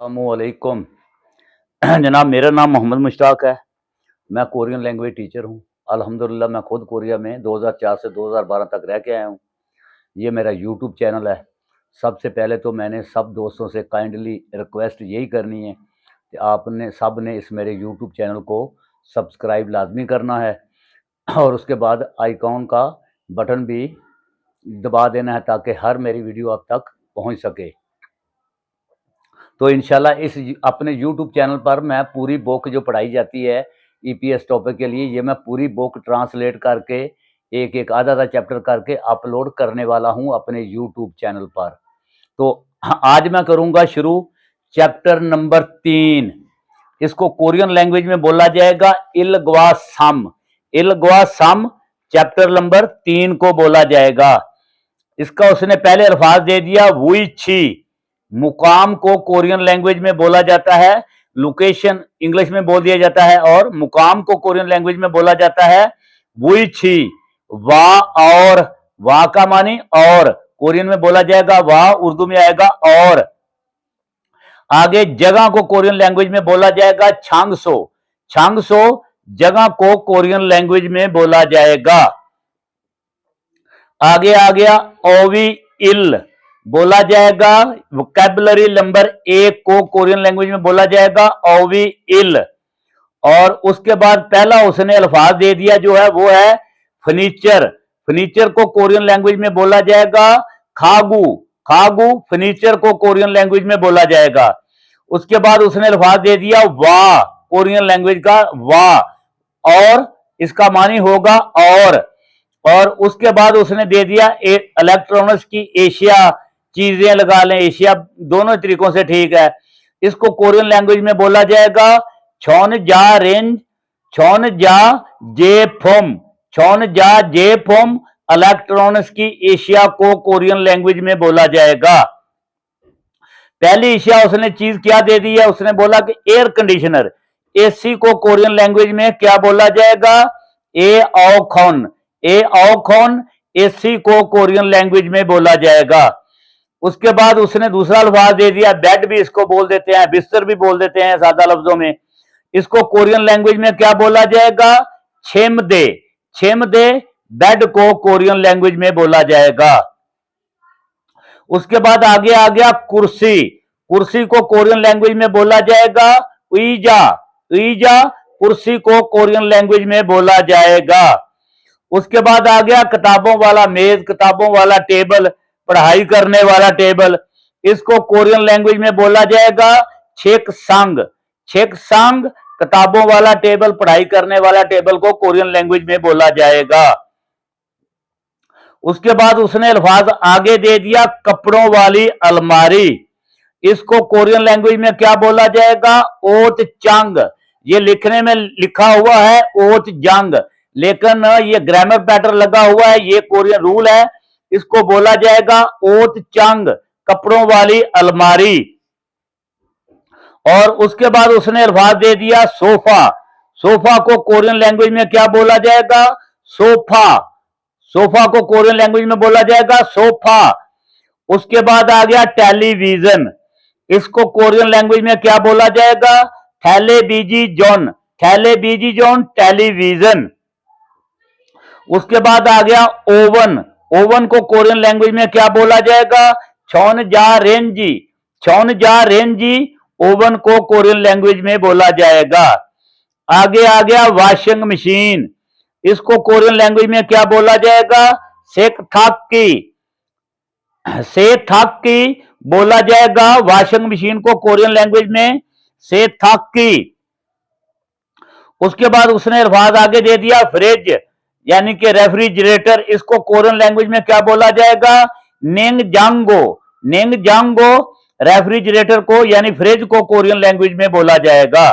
अस्सलामुअलैकुम। जनाब, मेरा नाम मोहम्मद मुश्ताक है। मैं कोरियन लैंग्वेज टीचर हूँ। अल्हम्दुलिल्लाह मैं खुद कोरिया में 2004 से 2012 तक रह के आया हूँ। ये मेरा यूट्यूब चैनल है। सबसे पहले तो मैंने सब दोस्तों से काइंडली रिक्वेस्ट यही करनी है कि आपने सब ने इस मेरे यूट्यूब चैनल को सब्सक्राइब लाजमी करना है और उसके बाद आइकॉन का बटन भी दबा देना है ताकि हर मेरी वीडियो आप तक पहुँच सके। तो इंशाल्लाह इस अपने यूट्यूब चैनल पर मैं पूरी बुक जो पढ़ाई जाती है ईपीएस टॉपिक के लिए, ये मैं पूरी बुक ट्रांसलेट करके एक एक आधा आधा चैप्टर करके अपलोड करने वाला हूं अपने यूट्यूब चैनल पर। तो आज मैं करूंगा शुरू चैप्टर नंबर 3। इसको कोरियन लैंग्वेज में बोला जाएगा इलग्वासम। इलग्वासम चैप्टर नंबर 3 को बोला जाएगा। इसका उसने पहले अल्फाज दे दिया वुई। मुकाम को कोरियन लैंग्वेज में बोला जाता है, लोकेशन इंग्लिश में बोल दिया जाता है, और मुकाम को कोरियन लैंग्वेज में बोला जाता है वुई। वा और वा का मानी और कोरियन में बोला जाएगा वा, उर्दू में आएगा और। आगे जगह को कोरियन लैंग्वेज में बोला जाएगा छांगसो। छांगसो जगह को कोरियन लैंग्वेज में बोला जाएगा। आगे आ गया ओवी इल बोला जाएगा। वोकैबुलरी नंबर 1 को कोरियन लैंग्वेज में बोला जाएगा ओवी इल। और उसके बाद पहला उसने अल्फाज दे दिया जो है वो है फर्नीचर। फर्नीचर को कोरियन लैंग्वेज में बोला जाएगा खागू। खागू फर्नीचर को कोरियन लैंग्वेज में बोला जाएगा। उसके बाद उसने अल्फाज दे दिया वा, कोरियन लैंग्वेज का वा, और इसका मानी होगा और उसके बाद उसने दे दिया इलेक्ट्रॉनिक्स की एशिया, चीजें लगा लें, एशिया, दोनों तरीकों से ठीक है। इसको कोरियन लैंग्वेज में बोला जाएगा छौन जा रेंज, छौन जा जे फोम, छौन जा जे फोम। इलेक्ट्रॉनिक्स की एशिया को कोरियन लैंग्वेज में बोला जाएगा। पहली एशिया उसने चीज क्या दे दी है, उसने बोला कि एयर कंडीशनर। एसी को कोरियन लैंग्वेज में क्या बोला जाएगा, ए ओखोन। ए ओखोन एसी को कोरियन लैंग्वेज में बोला जाएगा। उसके बाद उसने दूसरा अल्फाज दे दिया बेड, भी इसको बोल देते हैं, बिस्तर भी बोल देते हैं सादा लफ्जों में। इसको कोरियन लैंग्वेज में क्या बोला जाएगा, छेमदे। छेमदे बेड को कोरियन लैंग्वेज में बोला जाएगा। उसके बाद आगे आ गया कुर्सी। कुर्सी को कोरियन लैंग्वेज में बोला जाएगा उईजा। उईजा कुर्सी को कोरियन लैंग्वेज में बोला जाएगा। उसके बाद आ गया किताबों वाला मेज, किताबों वाला टेबल, पढ़ाई करने वाला टेबल। इसको कोरियन लैंग्वेज में बोला जाएगा छेक सांग। छेक सांग किताबों वाला टेबल, पढ़ाई करने वाला टेबल को कोरियन लैंग्वेज में बोला जाएगा। उसके बाद उसने अल्फाज आगे दे दिया कपड़ों वाली अलमारी। इसको कोरियन लैंग्वेज में क्या बोला जाएगा, ओत चांग। ये लिखने में लिखा हुआ है ओत जांग, लेकिन ये ग्रामर पैटर्न लगा हुआ है, ये कोरियन रूल है। इसको बोला जाएगा ओत चांग, कपड़ों वाली अलमारी। और उसके बाद उसने अल्फाज दे दिया सोफा। सोफा को कोरियन लैंग्वेज में क्या बोला जाएगा, सोफा। सोफा को कोरियन लैंग्वेज में बोला जाएगा सोफा। उसके बाद आ गया टेलीविजन। इसको कोरियन लैंग्वेज में क्या बोला जाएगा, थैलेबीजी जॉन। थैलेबीजी जॉन टेलीविजन। उसके बाद आ गया ओवन। ओवन को कोरियन लैंग्वेज में क्या बोला जाएगा, छौन जा रेंजी। छौन जा रेंजी ओवन को कोरियन लैंग्वेज में बोला जाएगा। आगे आ गया वॉशिंग मशीन। इसको कोरियन लैंग्वेज में क्या बोला जाएगा, सेक थाकी। से थाकी बोला जाएगा वॉशिंग मशीन को कोरियन लैंग्वेज में से थाकी। उसके बाद उसने अल्फाज आगे दे दिया फ्रिज यानी कि रेफ्रिजरेटर। इसको कोरियन लैंग्वेज में क्या बोला जाएगा, नेंग जांगो। नेंग जांगो रेफ्रिजरेटर को यानी फ्रिज को कोरियन लैंग्वेज में बोला जाएगा।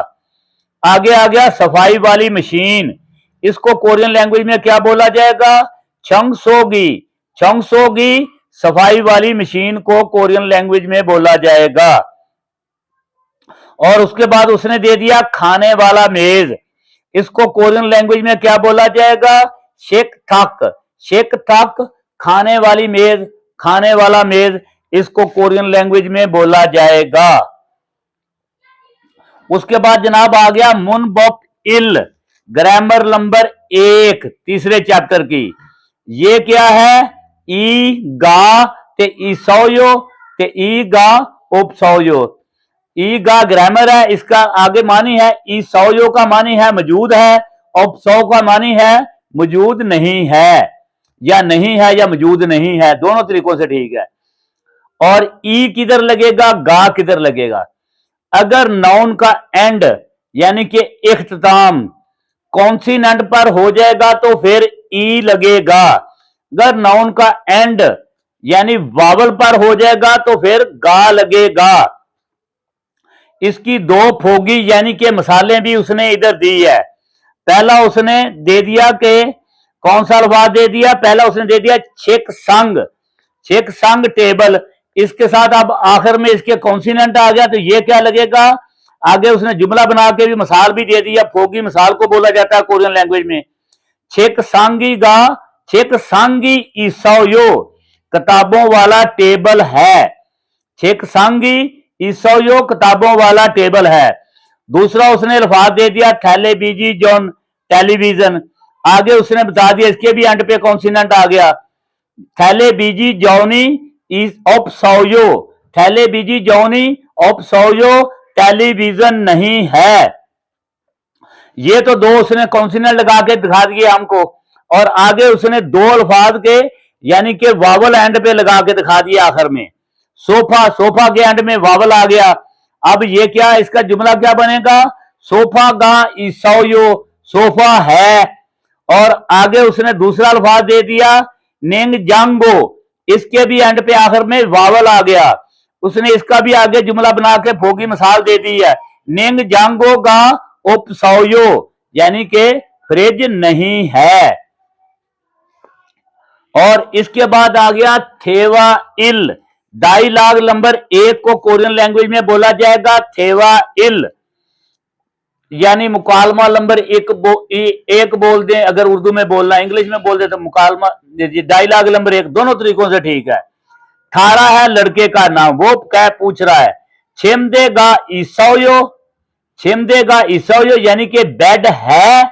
आगे आ गया सफाई वाली मशीन। इसको कोरियन लैंग्वेज में क्या बोला जाएगा, छंगसोगी। छंगसोगी सफाई वाली मशीन को कोरियन लैंग्वेज में बोला जाएगा। और उसके बाद उसने दे दिया खाने वाला मेज। इसको कोरियन लैंग्वेज में क्या बोला जाएगा, शेक थक। शेक थक खाने वाली मेज, खाने वाला मेज, इसको कोरियन लैंग्वेज में बोला जाएगा। उसके बाद जनाब आ गया मुन बॉप इल, ग्रामर नंबर 1 तीसरे चैप्टर की। ये क्या है? ई गा ते ईसौयो ते ई गा उपसौयो। ई गा ग्रामर है, इसका आगे मानी है ईसौयो का मानी है मौजूद है, उपसौ का मानी है मौजूद नहीं है, या नहीं है या मौजूद नहीं है, दोनों तरीकों से ठीक है। और ई किधर लगेगा, गा किधर लगेगा? अगर नाउन का एंड यानी कि इख्तिताम कॉन्सिनेंट पर हो जाएगा तो फिर ई लगेगा। अगर नाउन का एंड यानी वावल पर हो जाएगा तो फिर गा लगेगा। इसकी दो फोगी यानी कि मिसालें भी उसने इधर दी है। पहला उसने दे दिया कि कौन सा अल्फाज दे दिया? पहला उसने दे दिया छेक संग टेबल। इसके साथ अब आखिर में इसके कॉन्सिनेंट आ गया तो ये क्या लगेगा? आगे उसने जुमला बना के भी मिसाल भी दे दिया। फोगी मिसाल को बोला जाता है कोरियन लैंग्वेज में। छेक सांगी ईसौयो, किताबों वाला टेबल है। छेक सांगी ईसौयो, किताबों वाला टेबल है। दूसरा उसने अल्फाज दे दिया थैले बीजी जॉन, टेलीविजन। आगे उसने बता दिया, इसके भी एंड पे कॉन्सिनेंट आ गया। थैले बीजी जौनी ऑपसौयो, थैले बीजी जौनी ऑपसौयो, टेलीविजन नहीं है। ये तो दो उसने कॉन्सिनेंट लगा के दिखा दिए हमको, और आगे उसने दो अल्फाज के यानी कि वावल एंड पे लगा के दिखा दिया आखिर में। सोफा के एंड में वावल आ गया। अब ये क्या, इसका जुमला क्या बनेगा? सोफा गा ईसौयो, सोफा है। और आगे उसने दूसरा अल्फाज दे दिया नेंग जांगो, इसके भी एंड पे आखिर में वावल आ गया। उसने इसका भी आगे जुमला बना के फोगी मिसाल दे दी है, नेंग जांगो गा उपसौयो, यानी कि फ्रिज नहीं है। और इसके बाद आ गया थेवा इल। डायलॉग नंबर 1 को कोरियन लैंग्वेज में बोला जाएगा थेवा इल, यानी मुकालमा नंबर 1 बोल दें, अगर उर्दू में बोलना, इंग्लिश में बोल दे तो मुकालमा। डायलॉग नंबर 1 दोनों तरीकों से ठीक है। थारा है लड़के का नाम, वो क्या पूछ रहा है? छिमदेगा ईसौयो, छिमदेगा ईसौयो यानी कि बेड है।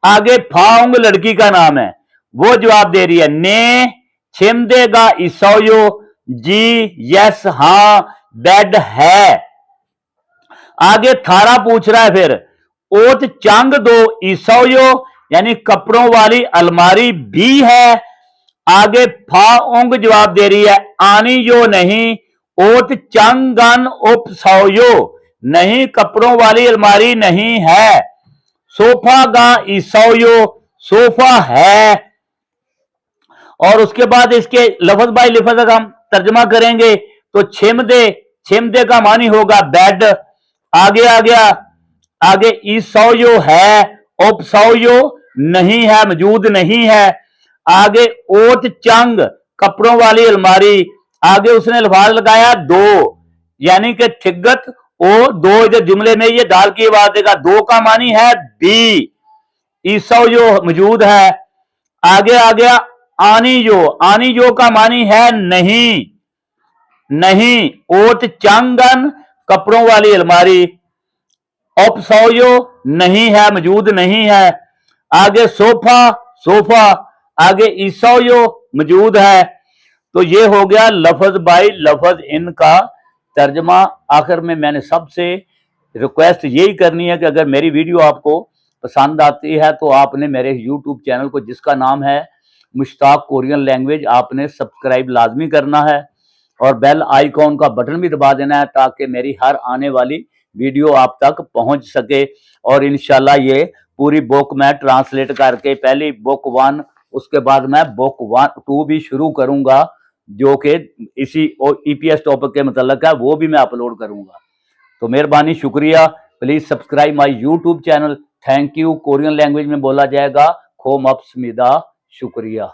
आगे फाउंग लड़की का नाम है, वो जवाब दे रही है ने छिमदेगा ईसौयो, जी यस हां बेड है। आगे थारा पूछ रहा है फिर ओत चांग दो ईसौयो, यानी कपड़ों वाली अलमारी भी है। आगे फाओंग जवाब दे रही है आनी यो नहीं, ओत चांगन उपसौयो, नहीं कपड़ों वाली अलमारी नहीं है। सोफा गा ईसौयो, सोफा है। और उसके बाद इसके लफ्ज बाई लफ्ज अगर हम तर्जमा करेंगे तो छिमदे का मानी होगा बेड। आगे आ गया, आगे ईसौयो है, उपसौयो नहीं है, मौजूद नहीं है। आगे ओत चंग कपड़ों वाली अलमारी। आगे उसने अल्फाज लगाया दो, यानी कि ठिगत ओ दो, इधर जुमले में ये दाल की आवाज देगा, दो का मानी है बी। ईसौयो मौजूद है। आगे आ गया आनी जो का मानी है नहीं, नहीं। ओत चांगन कपड़ों वाली अलमारी, उपसौयो नहीं है, मौजूद नहीं है। आगे सोफा, आगे ईसौयो मौजूद है। तो ये हो गया लफ्ज बाई लफ्ज इनका तर्जमा। आखिर में मैंने सबसे रिक्वेस्ट यही करनी है कि अगर मेरी वीडियो आपको पसंद आती है तो आपने मेरे यूट्यूब चैनल को, जिसका नाम है मुश्ताक कोरियन लैंग्वेज, आपने सब्सक्राइब लाजमी करना है और बेल आइकॉन का बटन भी दबा देना है ताकि मेरी हर आने वाली वीडियो आप तक पहुंच सके। और इंशाल्लाह ये पूरी बुक मैं ट्रांसलेट करके, पहली बुक 1, उसके बाद मैं बुक 2 भी शुरू करूंगा जो कि इसी ईपीएस टॉपिक के मतलब है, वो भी मैं अपलोड करूंगा। तो मेहरबानी, शुक्रिया। Please subscribe my YouTube channel. Thank you. Korean language में बोला जाएगा खोम अप स्मिदा। शुक्रिया।